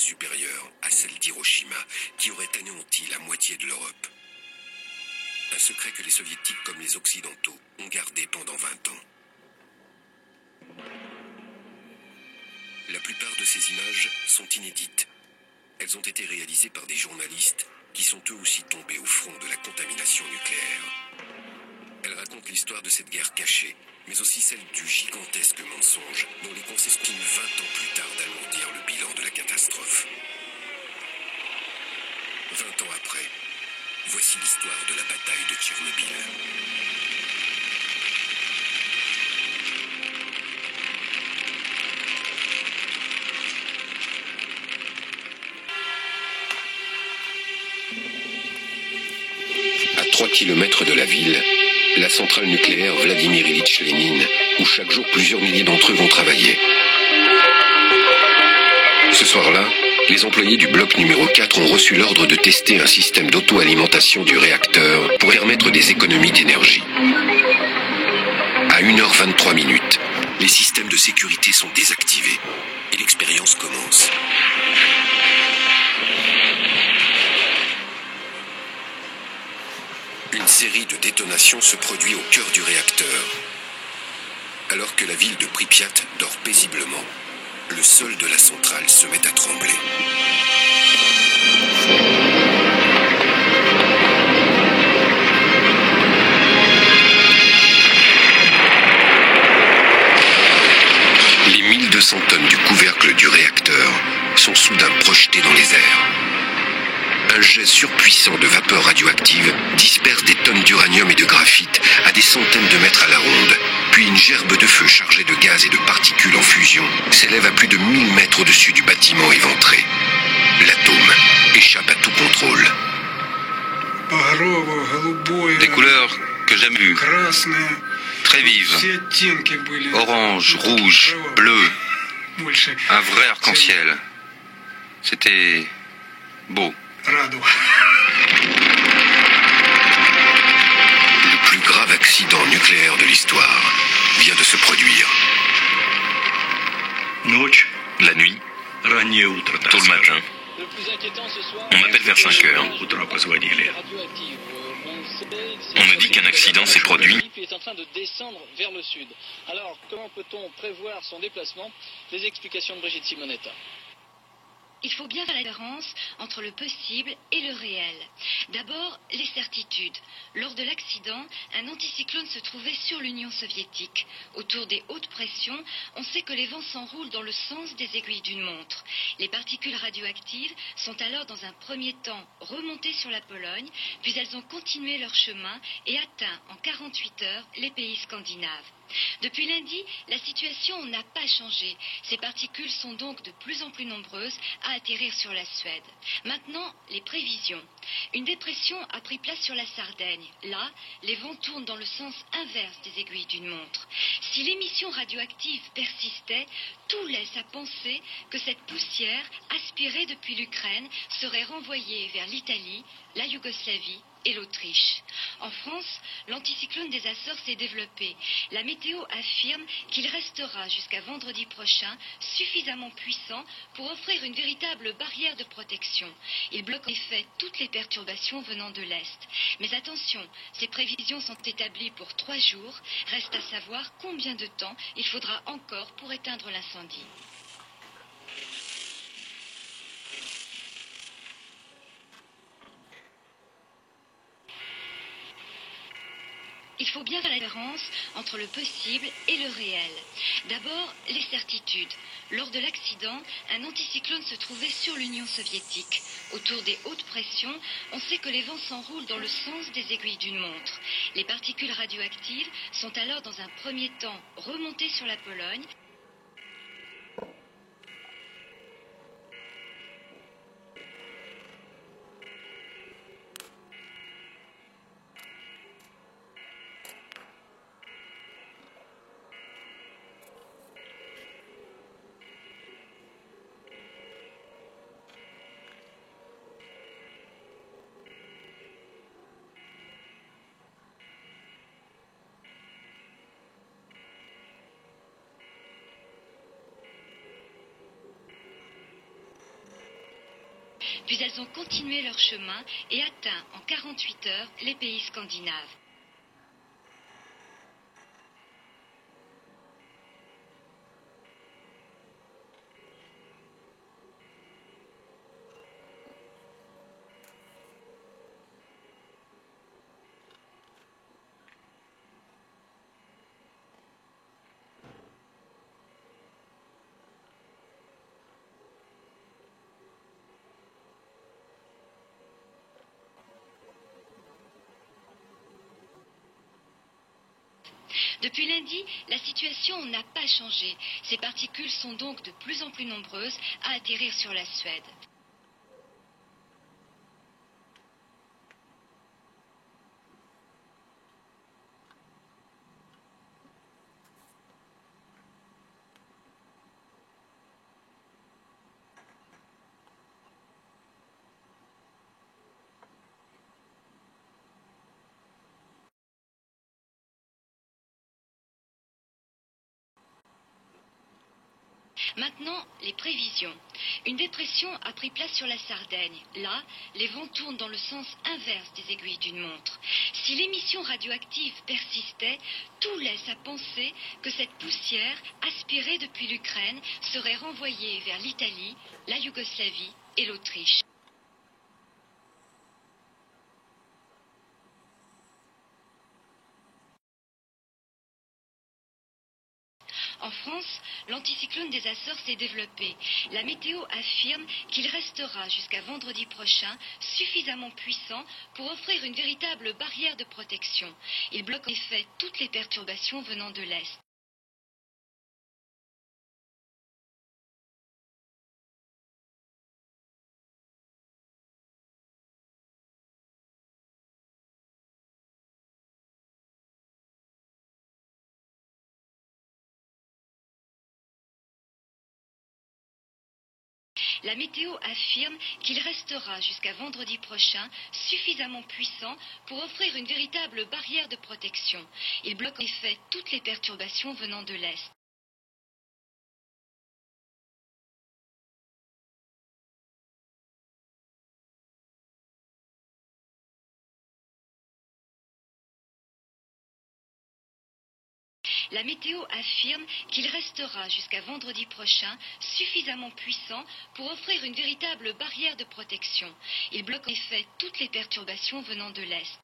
supérieure à celle d'Hiroshima, qui aurait anéanti la moitié de l'Europe. Un secret que les soviétiques comme les occidentaux ont gardé pendant 20 ans. La plupart de ces images sont inédites. Elles ont été réalisées par des journalistes qui sont eux aussi tombés au front de la contamination nucléaire. Elles racontent l'histoire de cette guerre cachée, mais aussi celle du gigantesque mensonge dont les conséquences continuent 20 ans plus tard d'alourdir le bilan de la catastrophe. 20 ans après, voici l'histoire de la bataille de Tchernobyl. À 3 kilomètres de la ville, la centrale nucléaire Vladimir Ilitch Lénine, où chaque jour plusieurs milliers d'entre eux vont travailler. Ce soir-là, les employés du bloc numéro 4 ont reçu l'ordre de tester un système d'auto-alimentation du réacteur pour permettre des économies d'énergie. À 1h23, les systèmes de sécurité sont désactivés et l'expérience commence. Une série de détonations se produit au cœur du réacteur. Alors que la ville de Pripyat dort paisiblement, le sol de la centrale se met à trembler. Les 1200 tonnes du couvercle du réacteur sont soudain projetées dans les airs. Un jet surpuissant de vapeur radioactive disperse des tonnes d'uranium et de graphite à des centaines de mètres à la ronde. Puis une gerbe de feu chargée de gaz et de particules en fusion s'élève à plus de 1000 mètres au-dessus du bâtiment éventré. L'atome échappe à tout contrôle. Des couleurs que j'aime vues, très vives, orange, rouge, bleu, un vrai arc-en-ciel. C'était beau. Le plus grave accident nucléaire de l'histoire vient de se produire. La nuit, tôt le matin. On m'appelle vers 5 heures. On me dit qu'un accident s'est produit. Est en train de descendre vers le sud. Alors, comment peut-on prévoir son déplacement? Les explications de Brigitte Simonetta. Il faut bien faire la différence entre le possible et le réel. D'abord, les certitudes. Lors de l'accident, un anticyclone se trouvait sur l'Union soviétique. Autour des hautes pressions, on sait que les vents s'enroulent dans le sens des aiguilles d'une montre. Les particules radioactives sont alors dans un premier temps remontées sur la Pologne, puis elles ont continué leur chemin et atteint en 48 heures les pays scandinaves. Depuis lundi, la situation n'a pas changé. Ces particules sont donc de plus en plus nombreuses à atterrir sur la Suède. Maintenant, les prévisions. Une dépression a pris place sur la Sardaigne. Là, les vents tournent dans le sens inverse des aiguilles d'une montre. Si l'émission radioactive persistait, tout laisse à penser que cette poussière, aspirée depuis l'Ukraine, serait renvoyée vers l'Italie, la Yougoslavie et l'Autriche. En France, l'anticyclone des Açores s'est développé. La météo affirme qu'il restera jusqu'à vendredi prochain suffisamment puissant pour offrir une véritable barrière de protection. Il bloque en effet toutes les perturbations venant de l'Est. Mais attention, ces prévisions sont établies pour 3 jours. Reste à savoir combien de temps il faudra encore pour éteindre l'incendie. Il faut bien faire la différence entre le possible et le réel. D'abord, les certitudes. Lors de l'accident, un anticyclone se trouvait sur l'Union soviétique. Autour des hautes pressions, on sait que les vents s'enroulent dans le sens des aiguilles d'une montre. Les particules radioactives sont alors dans un premier temps remontées sur la Pologne. puis elles ont continué leur chemin et atteint en 48 heures les pays scandinaves. Depuis lundi, la situation n'a pas changé. Ces particules sont donc de plus en plus nombreuses à atterrir sur la Suède. Maintenant, les prévisions. Une dépression a pris place sur la Sardaigne. Là, les vents tournent dans le sens inverse des aiguilles d'une montre. Si l'émission radioactive persistait, tout laisse à penser que cette poussière, aspirée depuis l'Ukraine, serait renvoyée vers l'Italie, la Yougoslavie et l'Autriche. En France, l'anticyclone des Açores s'est développé. La météo affirme qu'il restera jusqu'à vendredi prochain suffisamment puissant pour offrir une véritable barrière de protection. Il bloque en effet toutes les perturbations venant de l'Est. La météo affirme qu'il restera jusqu'à vendredi prochain suffisamment puissant pour offrir une véritable barrière de protection. Il bloque en effet toutes les perturbations venant de l'Est. La météo affirme qu'il restera jusqu'à vendredi prochain suffisamment puissant pour offrir une véritable barrière de protection. Il bloque en effet toutes les perturbations venant de l'Est.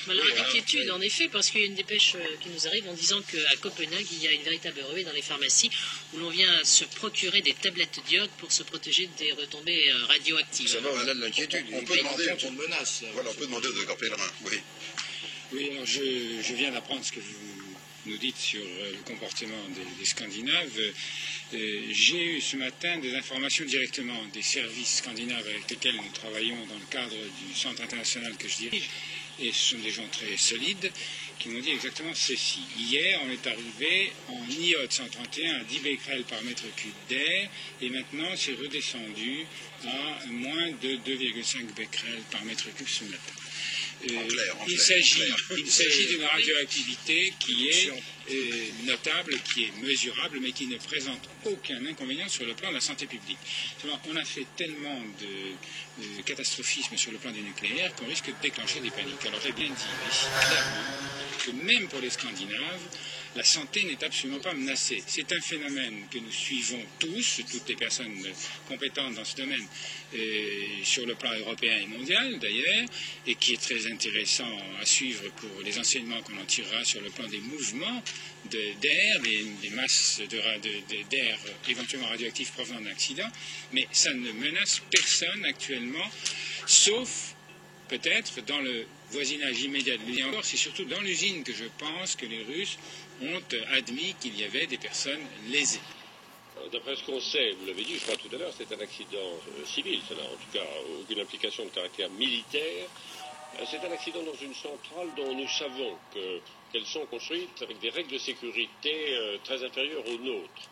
Alors, inquiétude, en effet, parce qu'il y a une dépêche qui nous arrive en disant qu'à Copenhague, il y a une véritable ruée dans les pharmacies où l'on vient se procurer des tablettes d'iode pour se protéger des retombées radioactives. Ça va au-delà de l'inquiétude. On peut demander un ton de menace. Voilà, on peut demander au docteur Pellerin, oui. Oui, alors je viens d'apprendre ce que vous nous dites sur le comportement des Scandinaves. J'ai eu ce matin des informations directement des services scandinaves avec lesquels nous travaillons dans le cadre du centre international que je dirige. Et ce sont des gens très solides qui m'ont dit exactement ceci. Hier, on est arrivé en iode 131 à 10 becquerels par mètre cube d'air et maintenant c'est redescendu à moins de 2,5 becquerels par mètre cube ce matin. Il s'agit d'une radioactivité qui est notable, qui est mesurable, mais qui ne présente aucun inconvénient sur le plan de la santé publique. On a fait tellement de catastrophisme sur le plan du nucléaire qu'on risque de déclencher des paniques. Alors j'ai bien dit ici clairement que même pour les Scandinaves, la santé n'est absolument pas menacée. C'est un phénomène que nous suivons tous, toutes les personnes compétentes dans ce domaine, sur le plan européen et mondial d'ailleurs, et qui est très intéressant à suivre pour les enseignements qu'on en tirera sur le plan des mouvements d'air, des masses d'air éventuellement radioactifs provenant d'un accident, mais ça ne menace personne actuellement, sauf peut-être dans le voisinage immédiat de l'usine. Encore, c'est surtout dans l'usine que je pense que les Russes ont admis qu'il y avait des personnes lésées. D'après ce qu'on sait, vous l'avez dit, je crois tout à l'heure, c'est un accident civil, ça n'a en tout cas aucune implication de caractère militaire. C'est un accident dans une centrale dont nous savons qu'elles sont construites avec des règles de sécurité très inférieures aux nôtres.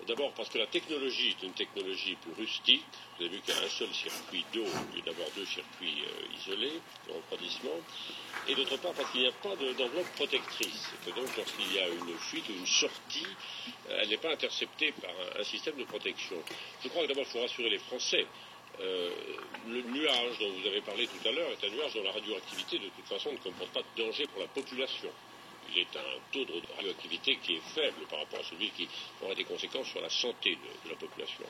D'abord parce que la technologie est une technologie plus rustique. Vous avez vu qu'il y a un seul circuit d'eau au lieu d'avoir deux circuits isolés de refroidissement. Et d'autre part parce qu'il n'y a pas d'enveloppe protectrice. Et que donc lorsqu'il y a une fuite ou une sortie, elle n'est pas interceptée par un système de protection. Je crois que d'abord il faut rassurer les Français. Le nuage dont vous avez parlé tout à l'heure est un nuage dont la radioactivité de toute façon ne comporte pas de danger pour la population. Il est un taux de radioactivité qui est faible par rapport à celui qui aura des conséquences sur la santé de la population.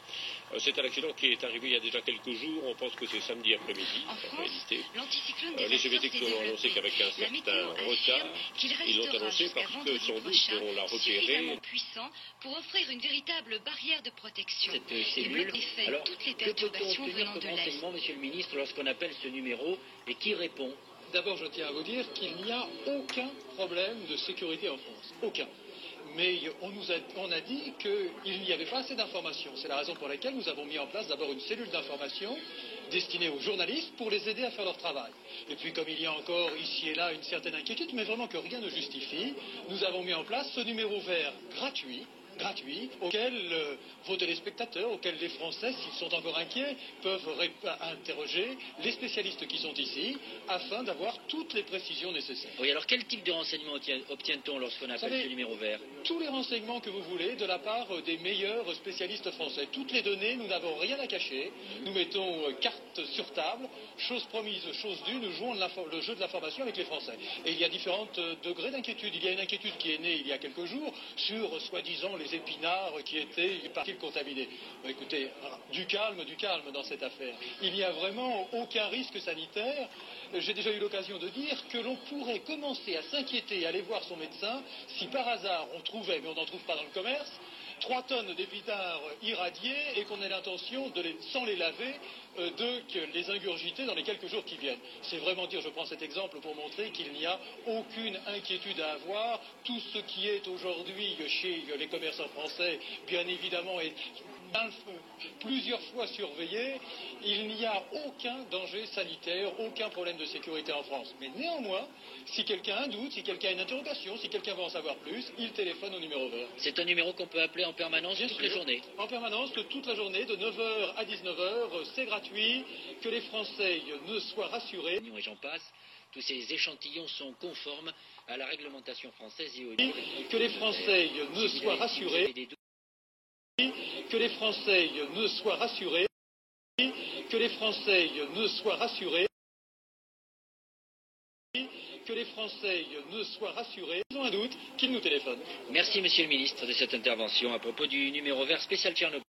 C'est un accident qui est arrivé il y a déjà quelques jours. On pense que c'est samedi après-midi, en réalité. Les CVT ont annoncé qu'avec un certain retard, ils l'ont annoncé parce que sans doute on l'a repéré. Puissant pour offrir une véritable barrière de protection. Cette cellule. Alors, que peut-on obtenir comme renseignement, Monsieur le Ministre, lorsqu'on appelle ce numéro et qui répond? D'abord, je tiens à vous dire qu'il n'y a aucun problème de sécurité en France. Aucun. Mais on a dit qu'il n'y avait pas assez d'informations. C'est la raison pour laquelle nous avons mis en place d'abord une cellule d'information destinée aux journalistes pour les aider à faire leur travail. Et puis comme il y a encore ici et là une certaine inquiétude, mais vraiment que rien ne justifie, nous avons mis en place ce numéro vert gratuit, auquel vos téléspectateurs, auquel les Français, s'ils sont encore inquiets, peuvent interroger les spécialistes qui sont ici, afin d'avoir toutes les précisions nécessaires. Oui, alors quel type de renseignements obtient-on lorsqu'on appelle ce numéro vert? Tous les renseignements que vous voulez de la part des meilleurs spécialistes français. Toutes les données, nous n'avons rien à cacher. Nous mettons carte sur table, chose promise, chose due, nous jouons le jeu de l'information avec les Français. Et il y a différents degrés d'inquiétude. Il y a une inquiétude qui est née il y a quelques jours sur, soi-disant, les épinards qui étaient partiels contaminés. Écoutez, du calme dans cette affaire. Il n'y a vraiment aucun risque sanitaire. J'ai déjà eu l'occasion de dire que l'on pourrait commencer à s'inquiéter et aller voir son médecin si par hasard on trouvait, mais on n'en trouve pas dans le commerce, 3 tonnes d'épinards irradiés et qu'on ait l'intention, sans les laver, de les ingurgiter dans les quelques jours qui viennent. C'est vraiment dire, je prends cet exemple pour montrer qu'il n'y a aucune inquiétude à avoir. Tout ce qui est aujourd'hui chez les commerçants français, bien évidemment, est plusieurs fois surveillé. Il n'y a aucun danger sanitaire, aucun problème de sécurité en France. Mais néanmoins, si quelqu'un a un doute, si quelqu'un a une interrogation, si quelqu'un veut en savoir plus, il téléphone au numéro vert. C'est un numéro qu'on peut appeler en permanence toute la journée? En permanence, toute la journée, de 9h à 19h, c'est gratuit. Que les Français ne soient rassurés. Et j'en passe. Tous ces échantillons sont conformes à la réglementation française et au... Que les Français ne soient rassurés. Que les Français ne soient rassurés. Que les Français ne soient rassurés. Que les Français ne soient rassurés. Ils ont un doute, qu'ils nous téléphonent. Merci, Monsieur le Ministre, de cette intervention à propos du numéro vert spécial Tchernobyl.